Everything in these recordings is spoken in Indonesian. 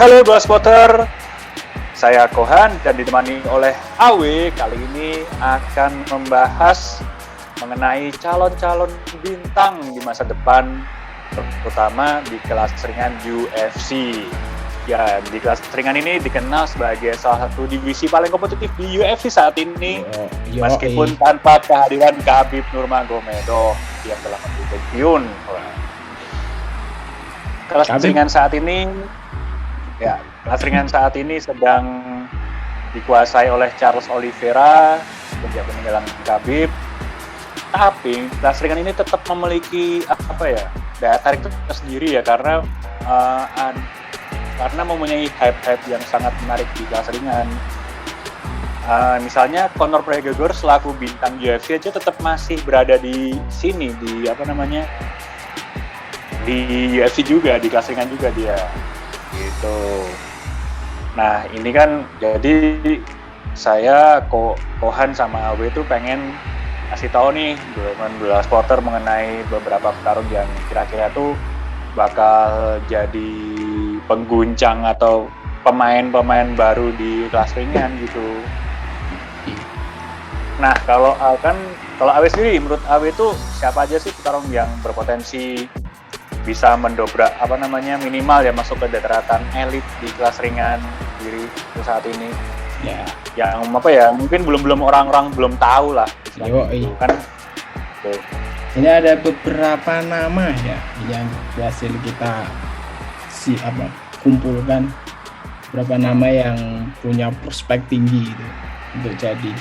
Halo Bos Potter, saya Kohan dan ditemani oleh Awe. Kali ini akan membahas mengenai calon-calon bintang di masa depan, terutama di kelas ringan UFC. Ya, di kelas ringan ini dikenal sebagai salah satu divisi paling kompetitif di UFC saat ini, meskipun tanpa kehadiran Khabib Nurmagomedov yang telah menjadi pensiun. Kelas ringan saat ini sedang dikuasai oleh Charles Oliveira sejak peninggalan Khabib. Tapi kelas ringan ini tetap memiliki daya tarik tersendiri ya, karena mempunyai hype yang sangat menarik di kelas ringan. Misalnya Conor McGregor selaku bintang UFC aja tetap masih berada di sini, di UFC juga, di kelas ringan juga dia gitu. Nah ini kan jadi saya Kohan sama Awe itu pengen kasih tahu nih belas Potter mengenai beberapa petarung yang kira-kira tuh bakal jadi pengguncang atau pemain-pemain baru di kelas ringan gitu. Nah kalau Awe sendiri, menurut Awe itu siapa aja sih petarung yang berpotensi bisa mendobrak minimal ya masuk ke daratan elit di kelas ringan diri saat ini ya, yang mungkin belum orang-orang belum tahu lah kan. Ini ada beberapa nama ya yang berhasil kita kumpulkan, beberapa nama yang punya prospek tinggi gitu untuk jadi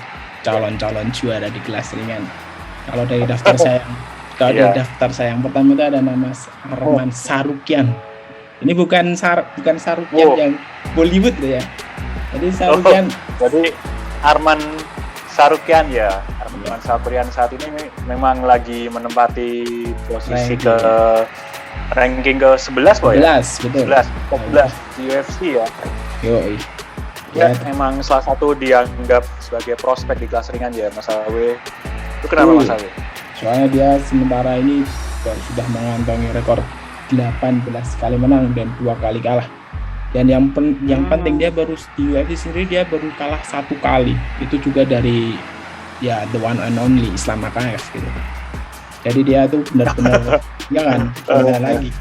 calon-calon juara di kelas ringan. Kalau dari daftar di daftar saya yang pertama itu ada nama Arman Tsarukyan. Ini bukan Tsarukyan yang Bollywood ya. Jadi Tsarukyan. Jadi Arman Tsarukyan ya. Arman Tsarukyan saat ini memang lagi menempati posisi ranking ke-11 ya. 11, betul. 11 di UFC ya. Yoi. Ya, memang salah satu dianggap sebagai prospek di kelas ringan ya, Mas Awe. Itu kenapa Mas Awe? Soalnya dia sementara ini sudah mengantongi rekor 18 kali menang dan 2 kali kalah. Dan yang penting dia baru di UFC sendiri dia baru kalah 1 kali. Itu juga dari the one and only Islam Makhachev gitu. Jadi dia tuh benar-benar benar lagi.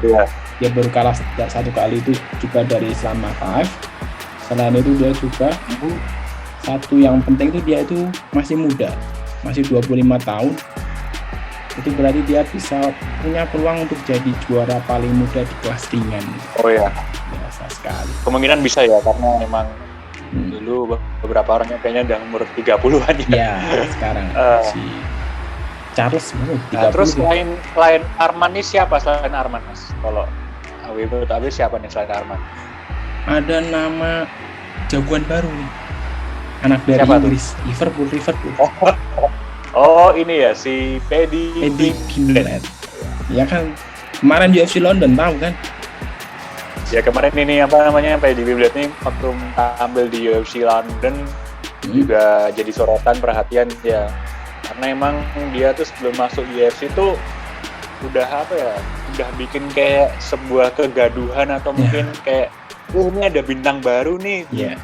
Iya. Dia baru kalah 1 kali, itu juga dari Islam Makhachev. Selain itu dia juga satu yang penting itu dia itu masih muda. Masih 25 tahun, itu berarti dia bisa punya peluang untuk jadi juara paling muda di kelas ringan. Oh ya, biasa sekali. Kemungkinan bisa ya, karena memang dulu beberapa orangnya kayaknya udah umur 30-an ya. Ya, sekarang si Charles 30. Nah, terus selain Arman ini siapa selain Arman, Mas? Kalau Awe siapa nih selain Arman? Ada nama jagoan baru nih. Anak dari siapa Inggris, tuh? Liverpool. Oh ini ya si Paddy Pimblett. Ya kan kemarin UFC London tahu kan? Ya kemarin ini Paddy Pimblett ini waktu tampil di UFC London juga jadi sorotan perhatian ya, karena emang dia tuh sebelum masuk UFC tuh udah bikin kayak sebuah kegaduhan atau mungkin kayak ini ada bintang baru nih. Iya.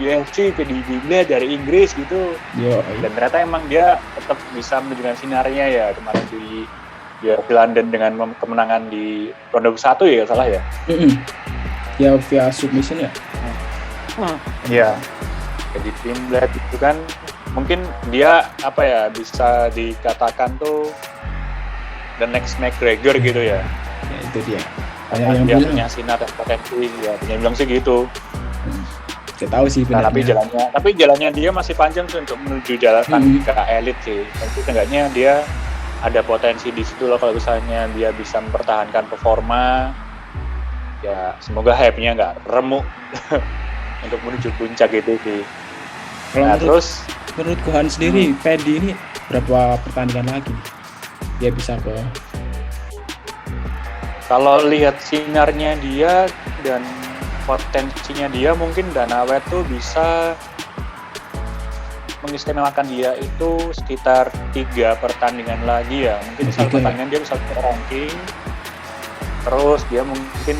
UFC Paddy Pimblett dari Inggris gitu. Dan ternyata emang dia tetap bisa menunjukkan sinarnya ya kemarin di London dengan kemenangan di ronde 1 ya salah ya. Ya via submission ya. Iya. Paddy Pimblett itu kan mungkin dia bisa dikatakan tuh the next McGregor gitu ya. Ya itu dia. Banyak yang dia punya sinar dan potensi ya. Dia bilang sih gitu. Saya tahu sih benar. Tapi jalannya dia masih panjang tuh untuk menuju jalan ke elit sih. Tapi seenggaknya dia ada potensi di situ loh, kalau misalnya dia bisa mempertahankan performa. Ya semoga hype-nya nggak remuk untuk menuju puncak itu sih. Terus menurut Kohan sendiri, Paddy ini berapa pertandingan lagi dia bisa ke? Kalau lihat sinarnya dia dan potensinya dia, mungkin Dana White tuh bisa mengistimewakan dia itu sekitar 3 pertandingan lagi ya. Mungkin 1 pertandingan dia bisa ke ranking, terus dia mungkin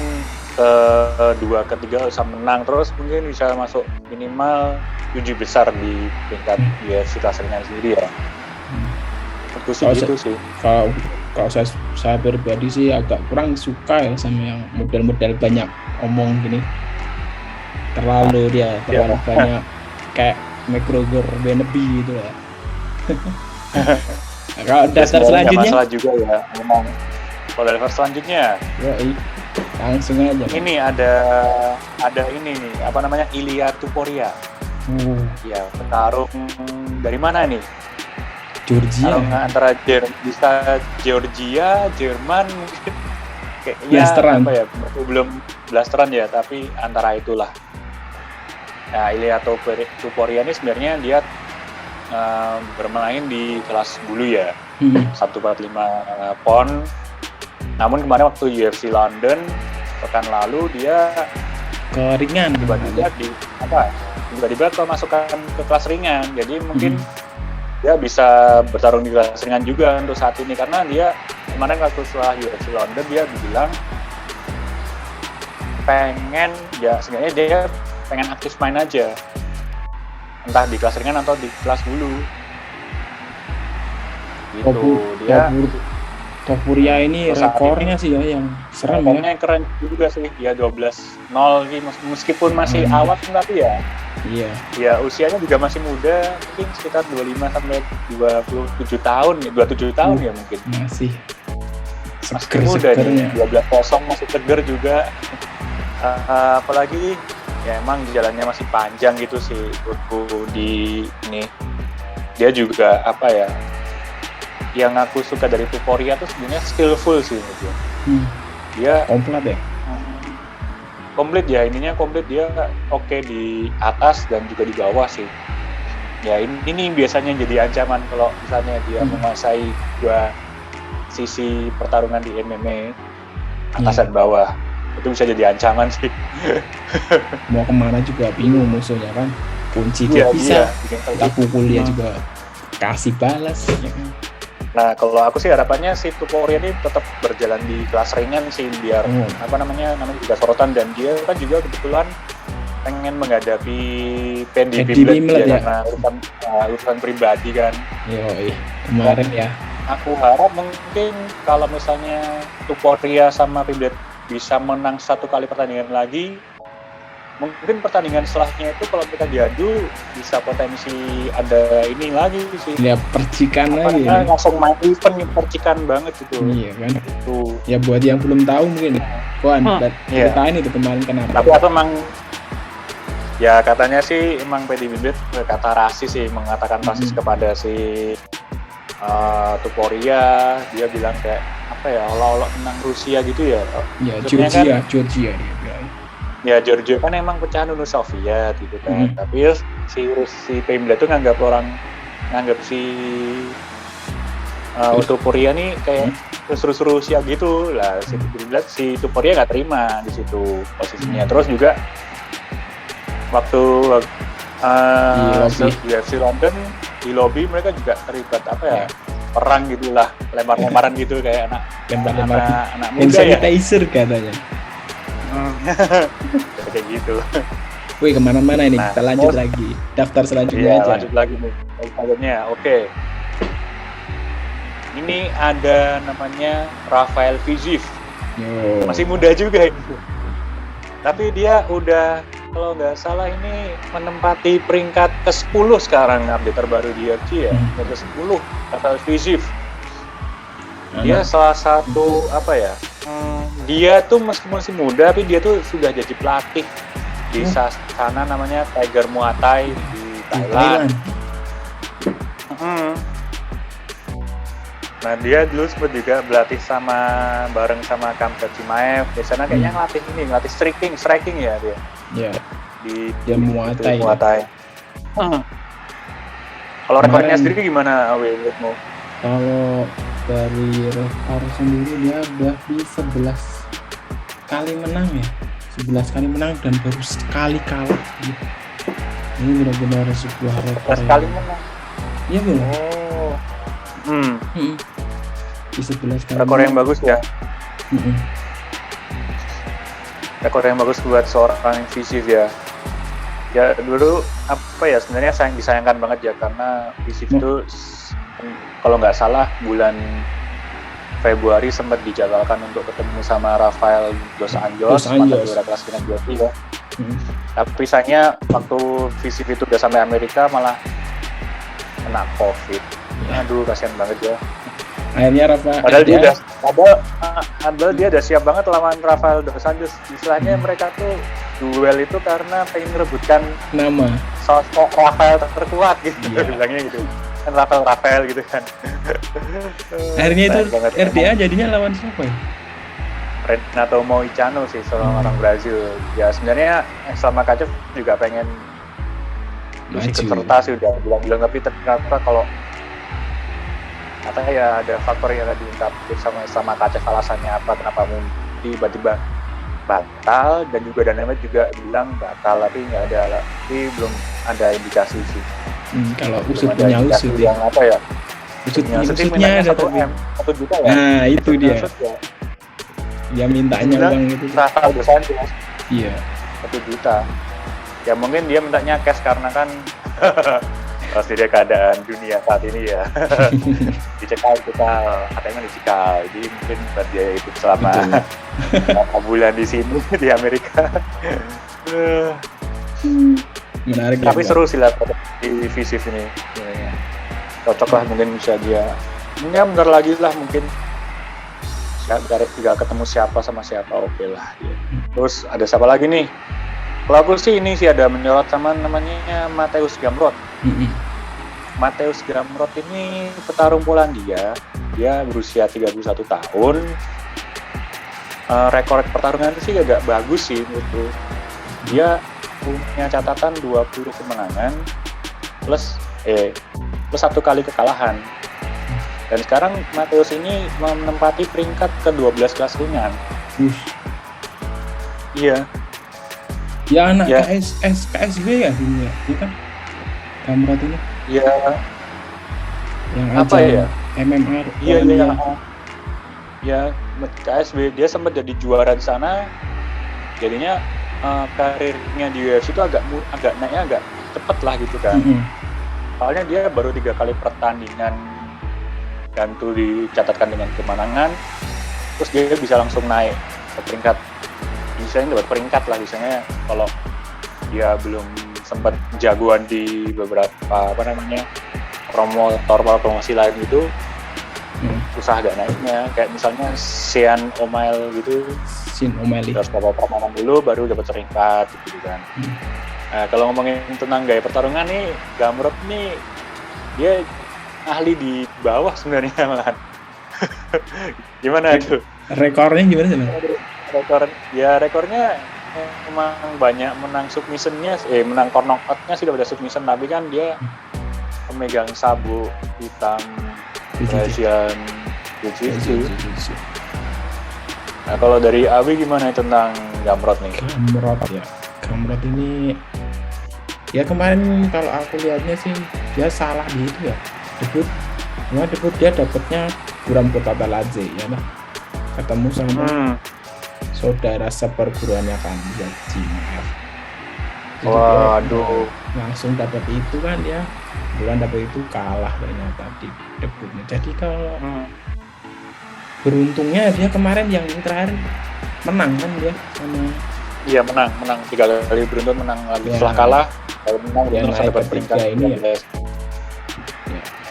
kedua, ketiga bisa menang terus, mungkin bisa masuk minimal 7 besar di peringkat UFC kelas ringan sendiri ya. Aku sih gitu sih. Kalau saya pribadi sih agak kurang suka ya sama yang model-model banyak omong gini. Terlalu banyak kayak McGregor, Benabi gitu ya. Kalau daftar selanjutnya masalah juga ya memang. Kalau daftar selanjutnya langsung aja. Ini ada ini nih, apa namanya, Ilia Topuria. Ya, petarung dari mana nih? Georgia. Antara Georgia, Jerman, kayaknya blasteran. apa ya? Belum blasteran ya, tapi antara itulah. Nah, Ilia Topuria ini sebenarnya dia bermain di kelas bulu ya, 145 pound. Namun kemarin waktu UFC London pekan lalu dia ke ringan, tiba-tiba kemasukan ke kelas ringan. Jadi mungkin dia bisa bertarung di kelas ringan juga untuk saat ini, karena dia kemarin waktu setelah UFC London dia bilang sebenarnya dia pengen aktif main aja, entah di kelas ringan atau di kelas bulu gitu. Topuria ini rekornya sih ya yang serem ya. Rekornya keren juga sih, dia 12-0 meskipun masih awal tapi ya. Iya. Ya usianya juga masih muda, mungkin sekitar 25 sampai 27 tahun, 27 tahun ya mungkin. Masih muda nih, 12-0 masih seger juga. Apalagi ya emang jalannya masih panjang gitu sih di ini. Dia juga apa ya? Yang aku suka dari Topuria tuh sebenarnya skillful sih gitu. Dia komplit ya, ininya komplit, dia oke di atas dan juga di bawah sih. Ya ini biasanya jadi ancaman kalau misalnya dia menguasai dua sisi pertarungan di MMA, atas dan bawah. Itu bisa jadi ancaman sih. Mau kemana juga bingung musuhnya kan. Kunci dia bisa, kita pukul dia juga kasih balas ya kan. Nah, kalau aku sih harapannya si Topuria ini tetap berjalan di kelas ringan sih, biar namanya juga sorotan, dan dia kan juga kebetulan pengen menghadapi Paddy Pimblett ya, karena urusan pribadi kan. Kemarin ya. Aku harap mungkin kalau misalnya Topuria sama Pimblett bisa menang satu kali pertandingan lagi, mungkin pertandingan setelahnya itu kalau kita diadu bisa potensi ada ini lagi sih. Ya percikan lagi. Langsung main event percikan banget gitu. Iya kan. Itu. Ya buat yang belum tahu mungkin. Ceritain itu kemarin kenapa. Tapi aku emang ya katanya sih emang Paddy Pimblett kata rasis sih, mengatakan rasis kepada si Topuria. Dia bilang kayak apa ya, olah-olah menang Rusia gitu ya. Ya Georgia dia. Ya Georgia kan emang pecahan Uni Soviet gitu kan, tapi si Pimblett tuh nganggap si Topuria nih kayak terus Rusia gitu lah. Si Topuria nggak terima di situ posisinya. Terus juga waktu UFC London di lobby mereka juga terlibat perang gitulah, lempar-lemparan gitu kayak anak muda ya. Sanitizer katanya. Kayak gitu. Wih, kemana-mana ini. Kita lanjut lagi. Daftar selanjutnya aja. Lanjut lagi nih. Selanjutnya, oke. Ini ada namanya Rafael Fiziev. Masih muda juga ini. Tapi dia udah, kalau nggak salah ini menempati peringkat ke-10 sekarang update terbaru di UFC ya. Ke-10 Rafael Fiziev. Dia salah satu dia tuh meskipun masih muda tapi dia tuh sudah jadi pelatih di sana namanya Tiger Muay Thai di Thailand. Nah dia dulu sempat juga berlatih bareng sama Khamzat Chimaev. Di sana kayaknya ngelatih striking ya dia. Iya. Di Muay Thai. Kalau rekornya sendiri gimana, menurutmu? Kalau dari rekor sendiri dia udah di 11 kali menang ya, 11 kali menang dan baru sekali kalah gitu. Ini benar-benar sebuah rekor. Sekali menang. Iya benar. Di 11 kali. Rekor yang bagus ya. rekor yang bagus buat seorang Visif ya. Ya dulu apa ya sebenarnya disayangkan banget ya karena Visif itu kalau nggak salah bulan Februari sempat dijadwalkan untuk ketemu sama Rafael dos Anjos mantan juara kelas final WFC ya. Tapi sayangnya waktu Visif itu udah sampai Amerika malah kena COVID. Aduh kasihan banget ya. Akhirnya padahal dia udah siap banget lawan Rafael dos Anjos. Istilahnya mereka tuh duel itu karena pengen merebutkan nama sosok Rafael terkuat gitu, bilangnya gitu kan, Rafael gitu kan. Akhirnya itu RDA jadinya lawan siapa ya? Renato Moicano sih, seorang orang Brazil. Ya sebenarnya sama Kacev juga pengen ikut serta sih, udah bilang-bilang, tapi ternyata kalau katanya ya ada faktor yang tadi diungkapin sama Kacev alasannya apa, kenapa tiba-tiba batal, dan juga Dynamite juga bilang batal, tapi nggak ada, tapi belum ada indikasi sih. Kalau usut punya usut yang apa ya? Usutnya ada tapi 1 juta ya. Nah itu dia. Ya mintanya uang itu. Rafael dos Anjos. Iya. 1 juta. Ya mungkin dia mintanya cash karena kan pasti dia keadaan dunia saat ini ya. Dicekal kita, katanya dicekal. Jadi mungkin buat dia hidup selama berapa bulan di sini di Amerika. Menarik. Tapi seru sih lah di Visif ini. Ya. Cocok lah, mungkin bisa dia. Ya bentar lagi lah mungkin. Tinggal ketemu siapa sama siapa, oke lah. Ya. Terus ada siapa lagi nih? Kalau aku sih ini sih ada menyorot sama namanya Mateusz Gamrot. Mateusz Gamrot ini petarung Polandia. Dia berusia 31 tahun. Rekor pertarungan itu sih agak bagus sih menurutku. Dia punya catatan 20 kemenangan plus 1 kali kekalahan. Dan sekarang Mateusz ini menempati peringkat ke-12 kelas ringan. Iya. Ya anak KSW ya ini ya, kan? Gamrot ini. Iya. Yang apa ya? MMR. Iya. Ya, KSW dia sempat jadi juara di sana. Jadinya karirnya di UFC itu agak naiknya agak cepet lah gitu kan. Soalnya dia baru 3 kali pertandingan dan tuh dicatatkan dengan kemenangan, terus dia bisa langsung naik ke peringkat, misalnya dapat peringkat lah, misalnya kalau dia belum sempat jagoan di beberapa promosi lain gitu, susah agak naiknya, kayak misalnya Sean O'Malley gitu. Terus performa dulu baru dapat peringkat gitu kan. Nah, kalau ngomongin tentang gaya pertarungan nih, Gamrot nih dia ahli di bawah sebenarnya malahan. Gimana itu? Rekornya gimana sih? Rekornya memang banyak menang submissionnya, menang knockout-nya sih daripada submission, tapi kan dia pemegang sabuk hitam Brazilian Jiu-Jitsu. Nah, kalau dari Abi gimana tentang Gamrot nih? Gamrot ini ya kemarin kalau aku lihatnya sih dia salah di itu ya. Debut dia dapatnya Guram Kutateladze ya lah. Ketemu sama saudara seperguruannya kan Jimaev. Waduh. Langsung dapat itu kan dia. Bulan dapat itu kalah ternyata di debutnya. Jadi kalau beruntungnya dia kemarin yang terakhir menang kan dia sama. Iya menang 3 kali beruntun menang lagi ya. Setelah kalah kalau menang dia langsung dapat peringkat ini ya.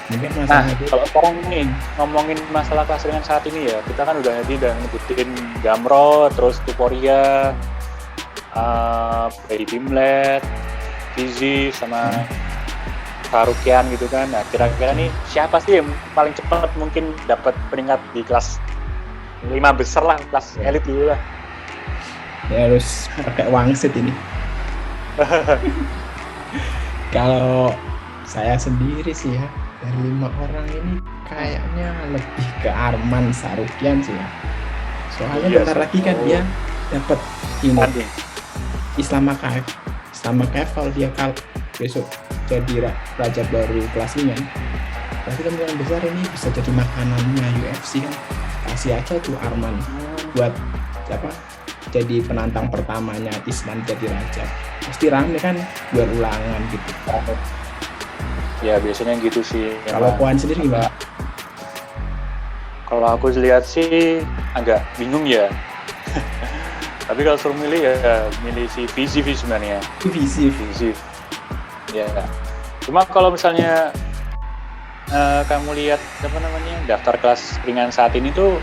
Mungkin nah kalau sekarang nih ngomongin masalah kelas ringan saat ini ya, kita kan udah nyebutin Gamrot, terus Tuporia, Brady Pimlet, Fizi sama Sarukian gitu kan. Nah kira-kira nih siapa sih yang paling cepat mungkin dapat peringkat di kelas 5 besar lah, kelas elit dulu lah. Ya harus pakai wangsit ini. Kalau saya sendiri sih ya, dari 5 orang ini kayaknya lebih ke Arman Sarukian sih ya. Soalnya bentar lagi kan dia dapat ini Islam Makaev kalau dia besok jadi raja baru kelas ringan, berarti kemungkinan besar ini bisa jadi makanannya UFC kan. Kasih aja tuh Arman buat jadi penantang pertamanya Isman jadi raja. Pasti rame kan berulangan gitu. Ya biasanya gitu sih. Kalau Koan sendiri gimana? Kalau aku lihat sih agak bingung ya. Tapi kalau suruh milih ya milih si VCV sebenarnya. Visi. Ya. Cuma kalau misalnya kamu lihat daftar kelas ringan saat ini tuh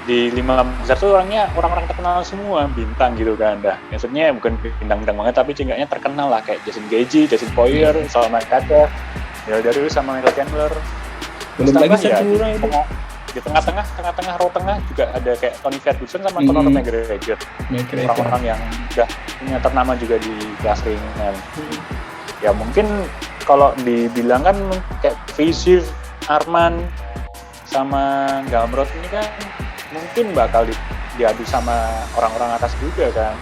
di 5 besar tuh orang-orang terkenal semua, bintang gitu kan. Maksudnya bukan bintang-bintang banget tapi seenggaknya terkenal lah, kayak Jason Gaethje, Dustin Poirier, Salman Khater, Neil Darius sama Michael Chandler. Belum lagi satu orang itu. Di tengah row tengah juga ada kayak Tony Ferguson sama Conor McGregor. Orang-orang yang udah punya ternama juga di kelas ringan. Ya mungkin kalau dibilang kan kayak Fisif, Arman sama Gamrot ini kan mungkin bakal diadu sama orang-orang atas juga kan.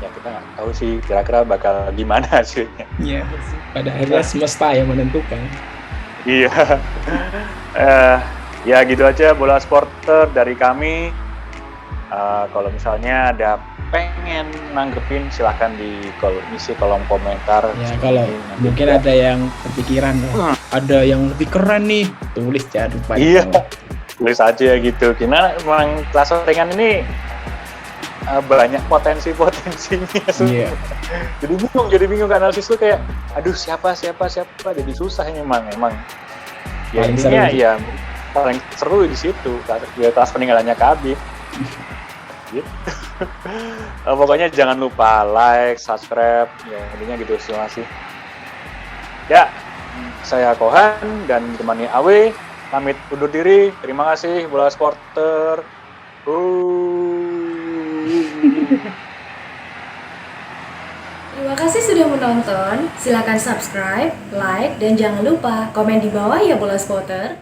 Ya kita nggak tahu sih kira-kira bakal gimana hasilnya. Iya, pada akhirnya semesta yang menentukan. Iya. Ya gitu aja bola supporter dari kami. Kalau misalnya ada pengen nanggepin silahkan isi kolom komentar. Ya kalau mungkin ada yang kepikiran, ada yang lebih keren nih, tulis jangan lupa. Iya, tulis aja gitu. Karena memang kelas ringan ini banyak potensinya. Iya. Jadi bingung analisis tuh kayak, aduh siapa jadi susah ini emang. Ya Paling intinya seru. ya paling seru di situ kelas peninggalannya Khabib. Gitu. Pokoknya jangan lupa like, subscribe, ya intinya gitu sih. Ya, saya Kohan dan ditemani Awe pamit undur diri. Terima kasih bola supporter. Terima kasih sudah menonton. Silakan subscribe, like, dan jangan lupa komen di bawah ya bola supporter.